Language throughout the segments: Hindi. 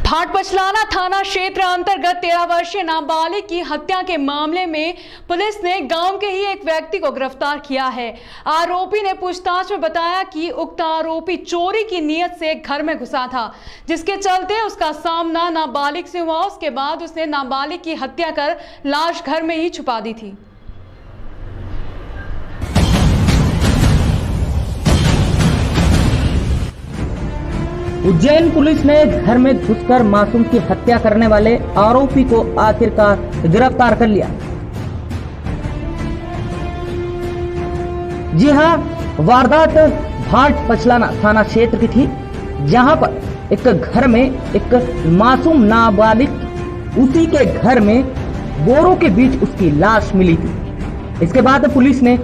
भाट पचलाना थाना क्षेत्र अंतर्गत 13 वर्षीय नाबालिग की हत्या के मामले में पुलिस ने गांव के ही एक व्यक्ति को गिरफ्तार किया है। आरोपी ने पूछताछ में बताया कि उक्त आरोपी चोरी की नीयत से घर में घुसा था, जिसके चलते उसका सामना नाबालिग से हुआ। उसके बाद उसने नाबालिग की हत्या कर लाश घर में ही छुपा दी थी। उज्जैन पुलिस ने घर में घुसकर मासूम की हत्या करने वाले आरोपी को आखिरकार गिरफ्तार कर लिया। जी हां, वारदात भाट पचलाना थाना क्षेत्र की थी, जहां पर एक घर में एक मासूम नाबालिग, उसी के घर में बोरों के बीच उसकी लाश मिली थी। इसके बाद पुलिस ने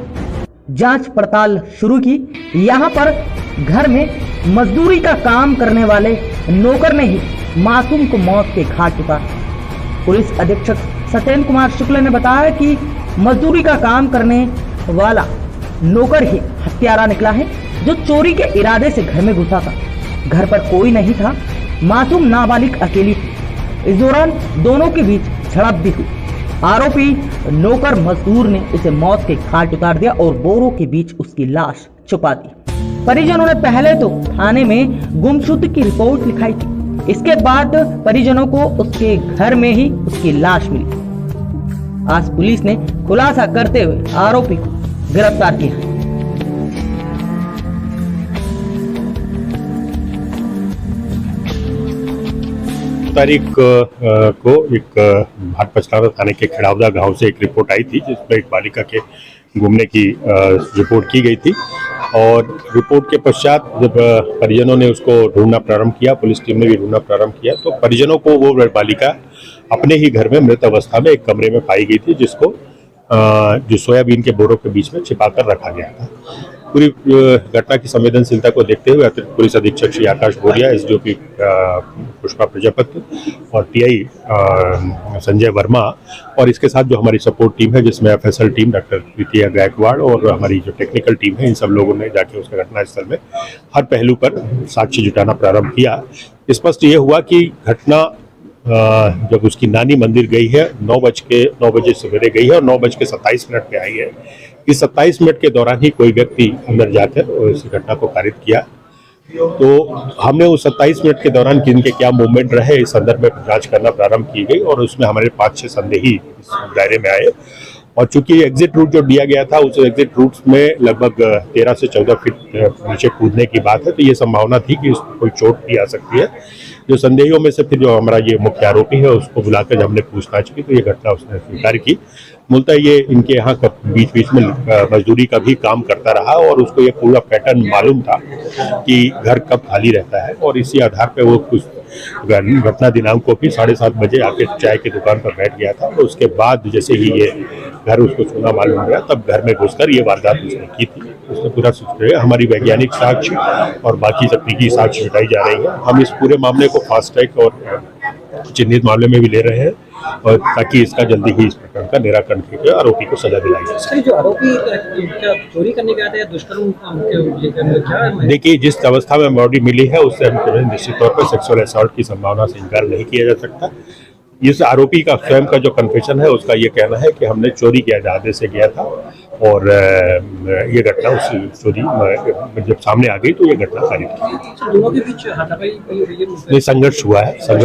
जांच पड़ताल शुरू की। यहां पर घर में मजदूरी का काम करने वाले नौकर ने ही मासूम को मौत के घाट उतारा। पुलिस अधीक्षक सत्येंद्र कुमार शुक्ल ने बताया कि मजदूरी का काम करने वाला नौकर ही हत्यारा निकला है, जो चोरी के इरादे से घर में घुसा था। घर पर कोई नहीं था, मासूम नाबालिग अकेली थी। इस दौरान दोनों के बीच झड़प भी हुई। आरोपी नौकर मजदूर ने उसे मौत के घाट उतार दिया और बोरों के बीच उसकी लाश छुपा दी। परिजनों ने पहले तो थाने में गुमशुदगी की रिपोर्ट लिखाई थी। इसके बाद परिजनों को उसके घर में ही उसकी लाश मिली। आज पुलिस ने खुलासा करते हुए आरोपी को गिरफ्तार किया। तारीख को एक भाट पचलाना थाने के खिड़ावदा गांव से एक रिपोर्ट आई थी, जिसमें एक बालिका के गुमने की रिपोर्ट की गई थी। और रिपोर्ट के पश्चात जब परिजनों ने उसको ढूंढना प्रारंभ किया, पुलिस टीम ने भी ढूंढना प्रारंभ किया, तो परिजनों को वो बालिका अपने ही घर में मृत अवस्था में एक कमरे में पाई गई थी, जिसको जो सोयाबीन के बोरों के बीच में छिपाकर रखा गया था। पूरी घटना की संवेदनशीलता को देखते हुए अतिरिक्त पुलिस अधीक्षक श्री आकाश बोरिया, एसडीओपी पुष्पा प्रजापति और टीआई संजय वर्मा, और इसके साथ जो हमारी सपोर्ट टीम है, जिसमें एफएसएल टीम डॉक्टर प्रीतिया गायकवाड़ और हमारी जो टेक्निकल टीम है, इन सब लोगों ने जाके उस घटनास्थल में हर पहलू पर साक्ष्य जुटाना प्रारंभ किया। स्पष्ट ये हुआ कि घटना जब उसकी नानी मंदिर गई है 9 बजे सवेरे गई है और 9:27 पे आई है। इस 27 मिनट के दौरान ही कोई व्यक्ति अंदर जाकर इस घटना को कारित किया। तो हमने उस 27 मिनट के दौरान किनके क्या मूवमेंट रहे, इस संदर्भ में जांच करना प्रारंभ की गई और उसमें हमारे 5-6 संदेही इस दायरे में आए। और चूंकि एग्जिट रूट जो दिया गया था, उस एग्जिट रूट में लगभग 13 से 14 फीट नीचे कूदने की बात है, तो ये संभावना थी कि उसको कोई चोट भी आ सकती है। जो संदेहियों में से फिर जो हमारा ये मुख्य आरोपी है, उसको बुलाकर जब हमने पूछताछ की तो ये घटना उसने स्वीकार की। मूलतः ये इनके यहाँ बीच बीच में मजदूरी का भी काम करता रहा और उसको ये पूरा पैटर्न मालूम था कि घर कब खाली रहता है, और इसी आधार पे वो कुछ घटना दिनांक को भी 7:30 बजे आके चाय की दुकान पर बैठ गया था। तो उसके बाद जैसे ही ये घर उसको छूना मालूम हो गया, तब घर में घुसकर ये वारदात उसने की थी। उसने पूरा सूत्र, हमारी वैज्ञानिक साक्ष्य और बाकी तकनीकी साक्ष्य जुटाई जा रही है। हम इस पूरे मामले को फास्ट ट्रैक और चिन्हित मामले में भी ले रहे हैं, और ताकि इसका जल्दी ही इस प्रकरण का निराकरण करके आरोपी को सजा दिलाई जा सके। जो आरोपी क्या चोरी करने गया था या दुष्कर्म? देखिए, जिस अवस्था में बॉडी मिली है उससे हम निश्चित तौर पर सेक्सुअल असॉल्ट की संभावना से इनकार नहीं किया जा सकता। इस आरोपी का स्वयं का जो कन्फेशन है, उसका ये कहना है कि हमने चोरी के इरादे से गया था और ये घटना उस चोरी जब सामने आ गई तो ये घटना कारित की। दोनों के बीच हाथापाई संघर्ष हुआ है।